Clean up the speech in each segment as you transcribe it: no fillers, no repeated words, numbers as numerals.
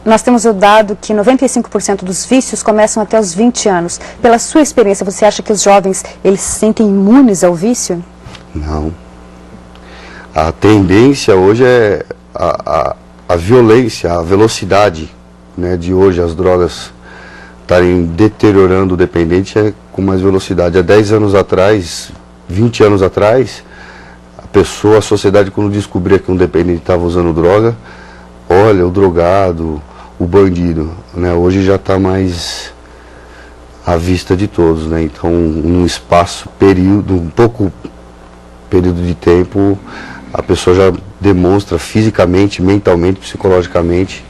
nós temos o dado que 95% dos vícios começam até os 20 anos. Pela sua experiência, você acha que os jovens, eles se sentem imunes ao vício? Não. A tendência hoje é a violência, a velocidade, né, de hoje as drogas estarem deteriorando o dependente é com mais velocidade. Há 10 anos atrás, 20 anos atrás, a sociedade, quando descobria que um dependente estava usando droga, olha, o drogado, o bandido, né? Hoje já está mais à vista de todos, né? Então, num pouco período de tempo, a pessoa já demonstra fisicamente, mentalmente, psicologicamente,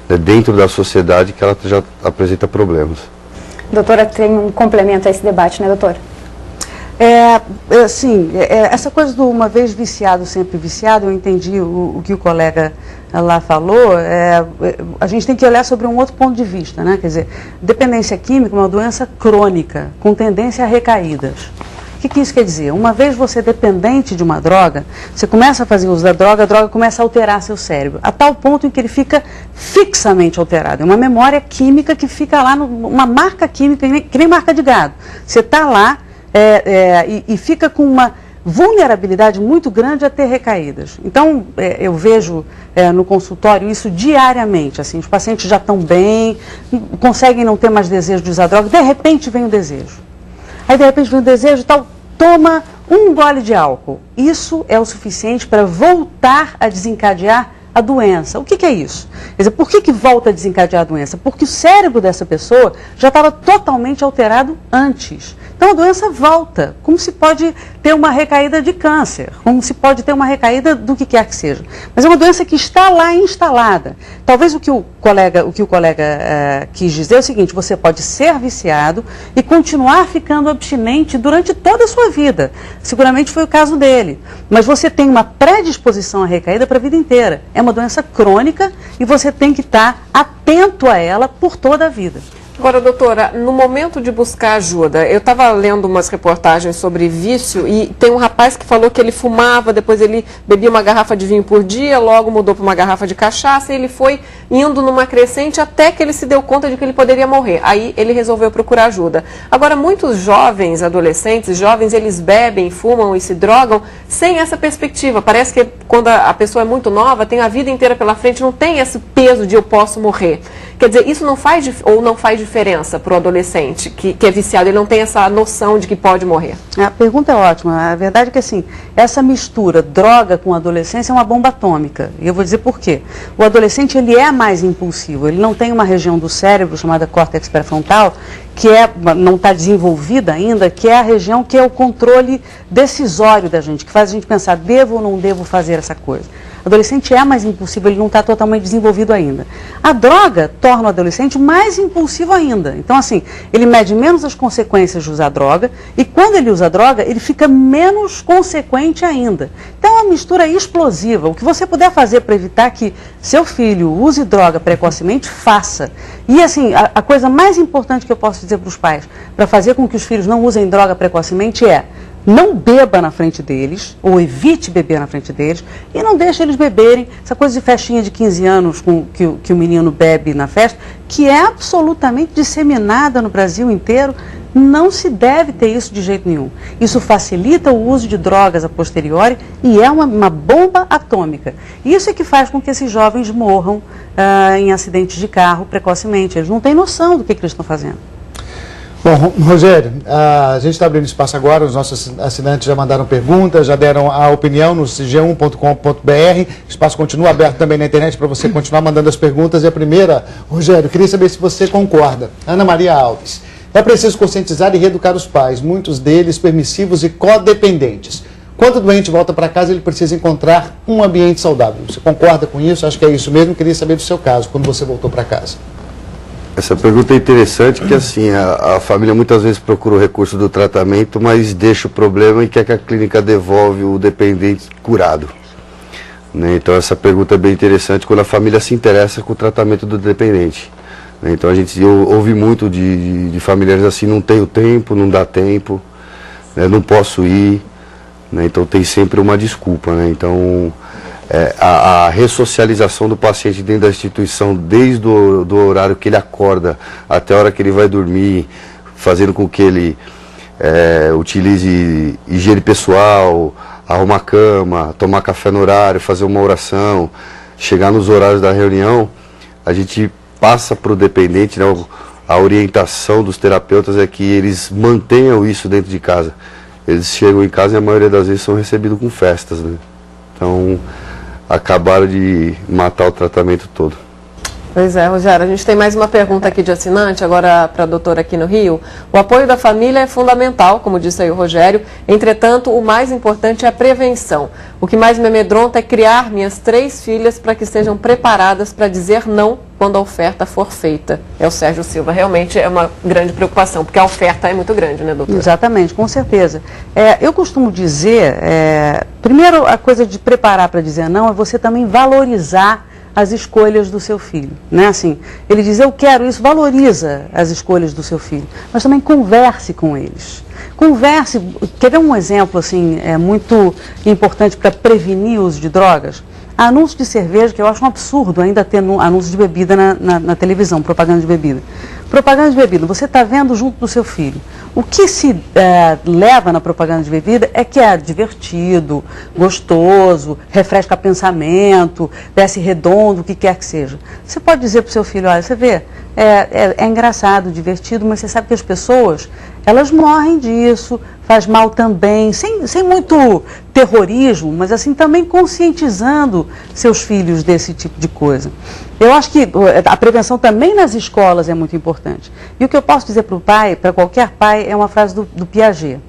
né, dentro da sociedade, que ela já apresenta problemas. Doutora, tem um complemento a esse debate, né, doutora? Essa coisa do uma vez viciado, sempre viciado, eu entendi o que o colega lá falou. A gente tem que olhar sobre um outro ponto de vista, né? Quer dizer, dependência química é uma doença crônica, com tendência a recaídas. O que isso quer dizer? Uma vez você é dependente de uma droga, você começa a fazer uso da droga, a droga começa a alterar seu cérebro, a tal ponto em que ele fica fixamente alterado. É uma memória química que fica lá, uma marca química, que nem marca de gado. Você está lá, e fica com uma vulnerabilidade muito grande a ter recaídas. Então, eu vejo no consultório isso diariamente. Assim, os pacientes já estão bem, conseguem não ter mais desejo de usar droga, de repente vem o desejo. Aí, de repente, vem o desejo e tal, toma um gole de álcool. Isso é o suficiente para voltar a desencadear a doença. O que é isso? Quer dizer, por que volta a desencadear a doença? Porque o cérebro dessa pessoa já estava totalmente alterado antes. Então a doença volta, como se pode ter uma recaída de câncer, como se pode ter uma recaída do que quer que seja. Mas é uma doença que está lá instalada. Talvez o que o colega quis dizer é o seguinte: você pode ser viciado e continuar ficando abstinente durante toda a sua vida. Seguramente foi o caso dele. Mas você tem uma predisposição à recaída para a vida inteira. É uma doença crônica e você tem que estar atento a ela por toda a vida. Agora, doutora, no momento de buscar ajuda, eu estava lendo umas reportagens sobre vício e tem um rapaz que falou que ele fumava, depois ele bebia uma garrafa de vinho por dia, logo mudou para uma garrafa de cachaça e ele foi indo numa crescente até que ele se deu conta de que ele poderia morrer. Aí ele resolveu procurar ajuda. Agora, muitos jovens, adolescentes, eles bebem, fumam e se drogam sem essa perspectiva. Parece que quando a pessoa é muito nova, tem a vida inteira pela frente, não tem esse peso de eu posso morrer. Quer dizer, isso não faz diferença para o adolescente que é viciado, ele não tem essa noção de que pode morrer? A pergunta é ótima. A verdade é que, assim, essa mistura droga com adolescência é uma bomba atômica. E eu vou dizer por quê. O adolescente, ele é mais impulsivo, ele não tem uma região do cérebro chamada córtex pré-frontal, que não está desenvolvida ainda, que é a região que é o controle decisório da gente, que faz a gente pensar, devo ou não devo fazer essa coisa. O adolescente é mais impulsivo, ele não está totalmente desenvolvido ainda. A droga torna o adolescente mais impulsivo ainda. Então, assim, ele mede menos as consequências de usar droga e quando ele usa droga, ele fica menos consequente ainda. Então, é uma mistura explosiva. O que você puder fazer para evitar que seu filho use droga precocemente, faça. E, assim, a coisa mais importante que eu posso dizer para os pais, para fazer com que os filhos não usem droga precocemente não beba na frente deles, ou evite beber na frente deles, e não deixe eles beberem essa coisa de festinha de 15 anos que o menino bebe na festa, que é absolutamente disseminada no Brasil inteiro. Não se deve ter isso de jeito nenhum. Isso facilita o uso de drogas a posteriori e é uma bomba atômica. Isso é que faz com que esses jovens morram em acidentes de carro precocemente. Eles não têm noção do que eles estão fazendo. Bom, Rogério, a gente está abrindo espaço agora, os nossos assinantes já mandaram perguntas, já deram a opinião no g1.com.br, o espaço continua aberto também na internet para você continuar mandando as perguntas. E a primeira, Rogério, queria saber se você concorda. Ana Maria Alves, é preciso conscientizar e reeducar os pais, muitos deles permissivos e codependentes. Quando o doente volta para casa, ele precisa encontrar um ambiente saudável. Você concorda com isso? Acho que é isso mesmo. Queria saber do seu caso, quando você voltou para casa. Essa pergunta é interessante, porque assim, a família muitas vezes procura o recurso do tratamento, mas deixa o problema e quer que a clínica devolve o dependente curado. Né? Então essa pergunta é bem interessante quando a família se interessa com o tratamento do dependente. Né? Então a gente ouve muito de familiares assim, não tenho tempo, não dá tempo, né? Não posso ir, né? Então tem sempre uma desculpa. Né? Então a ressocialização do paciente dentro da instituição, desde o horário que ele acorda até a hora que ele vai dormir, fazendo com que ele utilize higiene pessoal, arrumar cama, tomar café no horário, fazer uma oração, chegar nos horários da reunião, a gente passa para o dependente, né, a orientação dos terapeutas é que eles mantenham isso dentro de casa. Eles chegam em casa e a maioria das vezes são recebidos com festas, né? Então, acabaram de matar o tratamento todo. Pois é, Rogério, a gente tem mais uma pergunta aqui de assinante, agora para a doutora aqui no Rio. O apoio da família é fundamental, como disse aí o Rogério, entretanto, o mais importante é a prevenção. O que mais me amedronta é criar minhas 3 filhas para que estejam preparadas para dizer não quando a oferta for feita. É o Sérgio Silva, realmente é uma grande preocupação, porque a oferta é muito grande, né, doutora? Exatamente, com certeza. Eu costumo dizer, primeiro a coisa de preparar para dizer não é você também valorizar as escolhas do seu filho, né? Assim, ele diz, eu quero isso, valoriza as escolhas do seu filho, mas também converse com eles. Converse, quer ver um exemplo, assim, muito importante para prevenir o uso de drogas? Anúncio de cerveja, que eu acho um absurdo ainda ter anúncio de bebida na televisão, propaganda de bebida. Propaganda de bebida, você está vendo junto do seu filho. O que se leva na propaganda de bebida é que é divertido, gostoso, refresca pensamento, desce redondo, o que quer que seja. Você pode dizer para o seu filho, olha, você vê, é engraçado, divertido, mas você sabe que as pessoas, elas morrem disso, faz mal também, sem muito terrorismo, mas assim também conscientizando seus filhos desse tipo de coisa. Eu acho que a prevenção também nas escolas é muito importante. E o que eu posso dizer para o pai, para qualquer pai, é uma frase do Piaget.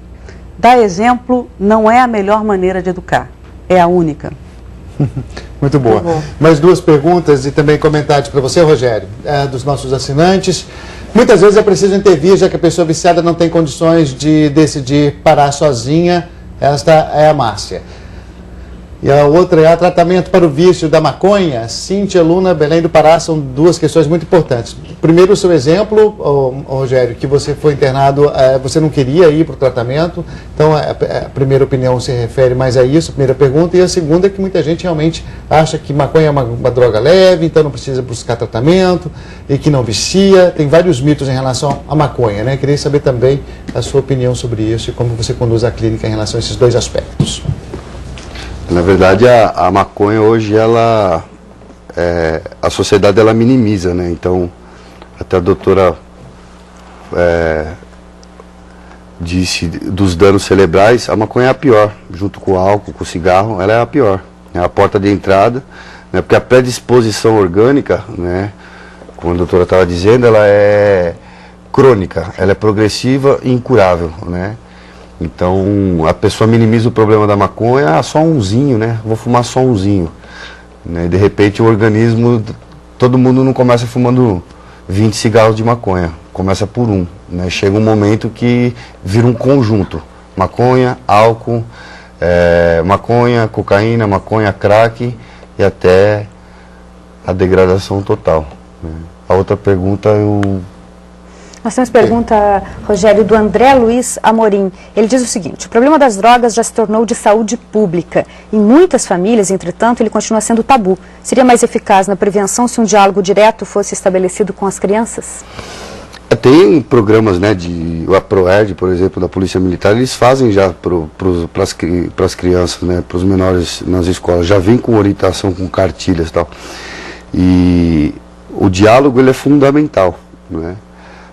Dar exemplo não é a melhor maneira de educar, é a única. Muito boa. Mais 2 perguntas e também comentários para você, Rogério, dos nossos assinantes. Muitas vezes é preciso intervir, já que a pessoa viciada não tem condições de decidir parar sozinha. Esta é a Márcia. E a outra é tratamento para o vício da maconha. Cíntia, Luna, Belém do Pará, são 2 questões muito importantes. Primeiro, o seu exemplo, Rogério, que você foi internado, você não queria ir para o tratamento, então a primeira opinião se refere mais a isso, a primeira pergunta, e a segunda é que muita gente realmente acha que maconha é uma droga leve, então não precisa buscar tratamento, e que não vicia, tem vários mitos em relação à maconha, né? Queria saber também a sua opinião sobre isso e como você conduz a clínica em relação a esses 2 aspectos. Na verdade, a maconha hoje, a sociedade ela minimiza, né? Então, até a doutora disse dos danos cerebrais, a maconha é a pior, junto com o álcool, com o cigarro, ela é a pior. É a porta de entrada, né? Porque a predisposição orgânica, né? Como a doutora estava dizendo, ela é crônica, ela é progressiva e incurável, né? Então, a pessoa minimiza o problema da maconha, só umzinho, né? Vou fumar só umzinho. Né? E de repente o organismo, todo mundo não começa fumando 20 cigarros de maconha, começa por um. Né? Chega um momento que vira um conjunto. Maconha, álcool, maconha, cocaína, maconha, crack e até a degradação total. Né? A outra pergunta Nós temos pergunta, Rogério, do André Luiz Amorim. Ele diz o seguinte: o problema das drogas já se tornou de saúde pública. Em muitas famílias, entretanto, ele continua sendo tabu. Seria mais eficaz na prevenção se um diálogo direto fosse estabelecido com as crianças? Tem programas, né, a PROERD, por exemplo, da Polícia Militar, eles fazem já para as crianças, né, para os menores nas escolas, já vem com orientação, com cartilhas e tal. E o diálogo, ele é fundamental, né?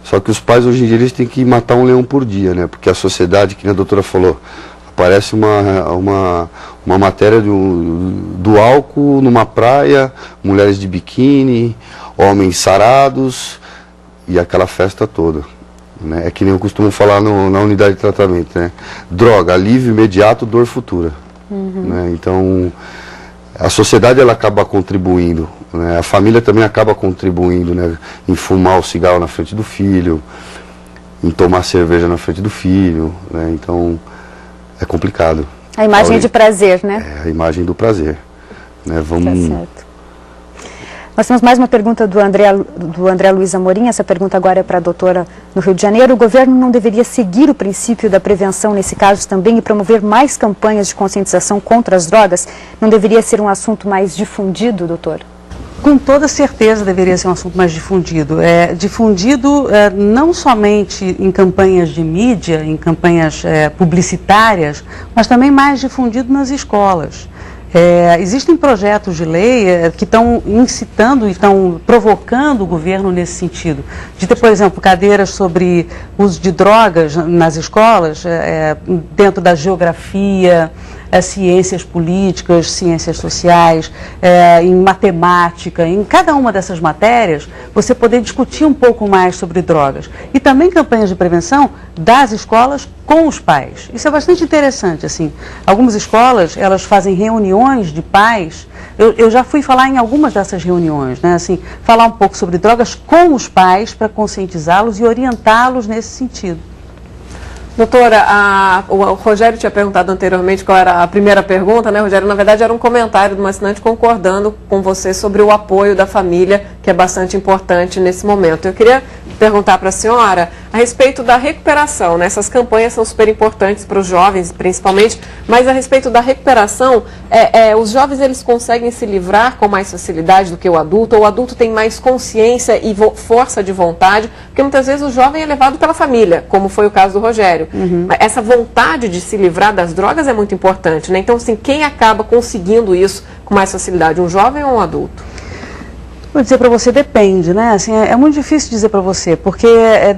Só que os pais hoje em dia eles têm que matar um leão por dia, né? Porque a sociedade, que a doutora falou, aparece uma matéria do álcool numa praia, mulheres de biquíni, homens sarados e aquela festa toda. Né? É que nem eu costumo falar na unidade de tratamento, né? Droga, alívio imediato, dor futura. Né? Então, a sociedade ela acaba contribuindo, né? A família também acaba contribuindo, né? Em fumar o cigarro na frente do filho, em tomar cerveja na frente do filho, né? Então é complicado. A imagem de prazer, né? É a imagem do prazer, né? Vamos. Tá certo. Nós temos mais uma pergunta do André Luiz Amorim. Essa pergunta agora é para a doutora no Rio de Janeiro. O governo não deveria seguir o princípio da prevenção nesse caso também e promover mais campanhas de conscientização contra as drogas? Não deveria ser um assunto mais difundido, doutor? Com toda certeza deveria ser um assunto mais difundido. Difundido não somente em campanhas de mídia, em campanhas publicitárias, mas também mais difundido nas escolas. Existem projetos de lei que estão incitando e estão provocando o governo nesse sentido. De ter, por exemplo, cadeiras sobre uso de drogas nas escolas, dentro da geografia, ciências políticas, ciências sociais, em matemática, em cada uma dessas matérias, você poder discutir um pouco mais sobre drogas. E também campanhas de prevenção das escolas com os pais. Isso é bastante interessante, assim. Algumas escolas, elas fazem reuniões de pais. Eu já fui falar em algumas dessas reuniões, né? Assim, falar um pouco sobre drogas com os pais para conscientizá-los e orientá-los nesse sentido. Doutora, o Rogério tinha perguntado anteriormente qual era a primeira pergunta, né, Rogério? Na verdade, era um comentário de uma assinante concordando com você sobre o apoio da família, que é bastante importante nesse momento. Eu queria perguntar para a senhora a respeito da recuperação, né? Essas campanhas são super importantes para os jovens, principalmente, mas a respeito da recuperação, os jovens eles conseguem se livrar com mais facilidade do que o adulto, ou o adulto tem mais consciência e força de vontade, porque muitas vezes o jovem é levado pela família, como foi o caso do Rogério. Essa vontade de se livrar das drogas é muito importante, né? Então, assim, quem acaba conseguindo isso com mais facilidade, um jovem ou um adulto? Vou dizer para você, depende, né? Assim, é muito difícil dizer para você, porque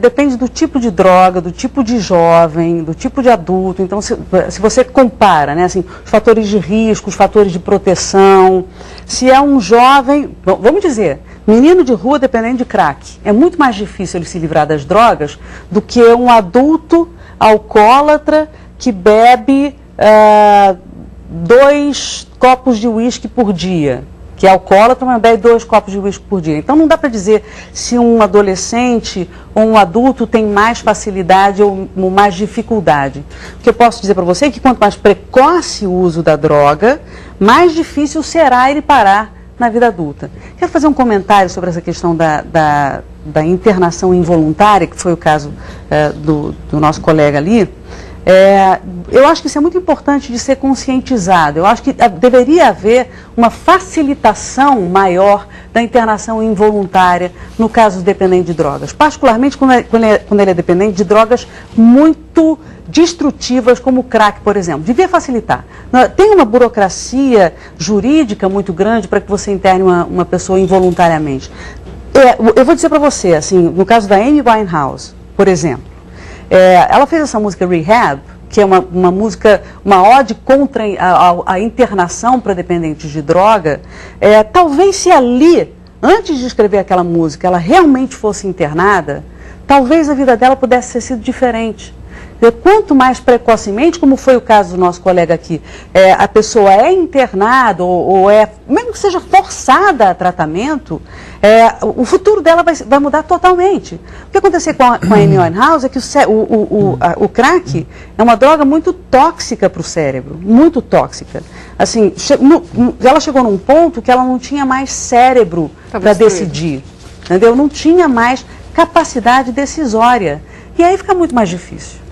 depende do tipo de droga, do tipo de jovem, do tipo de adulto. Então, se você compara, né? Assim, os fatores de risco, os fatores de proteção, se é um jovem, vamos dizer, menino de rua dependendo de crack, é muito mais difícil ele se livrar das drogas do que um adulto alcoólatra que bebe 2 copos de uísque por dia. Que é alcoólatra, mas bebe 2 copos de uísque por dia. Então não dá para dizer se um adolescente ou um adulto tem mais facilidade ou mais dificuldade. O que eu posso dizer para você é que quanto mais precoce o uso da droga, mais difícil será ele parar na vida adulta. Quero fazer um comentário sobre essa questão da internação involuntária, que foi o caso do nosso colega ali. Eu acho que isso é muito importante de ser conscientizado. Eu acho que deveria haver uma facilitação maior da internação involuntária no caso do dependente de drogas, particularmente quando ele é dependente de drogas muito destrutivas, como o crack, por exemplo. Devia facilitar. Tem uma burocracia jurídica muito grande para que você interne uma pessoa involuntariamente. Eu vou dizer para você, assim, no caso da Amy Winehouse, por exemplo, ela fez essa música Rehab, que é uma música, uma ode contra a internação para dependentes de droga. Talvez se ali, antes de escrever aquela música, ela realmente fosse internada, talvez a vida dela pudesse ter sido diferente. Quanto mais precocemente, como foi o caso do nosso colega aqui, a pessoa é internada ou mesmo que seja forçada a tratamento, o futuro dela vai mudar totalmente. O que aconteceu com a Amy Winehouse é que o crack é uma droga muito tóxica para o cérebro, muito tóxica. Assim, ela chegou num ponto que ela não tinha mais cérebro para decidir, entendeu? Não tinha mais capacidade decisória. E aí fica muito mais difícil.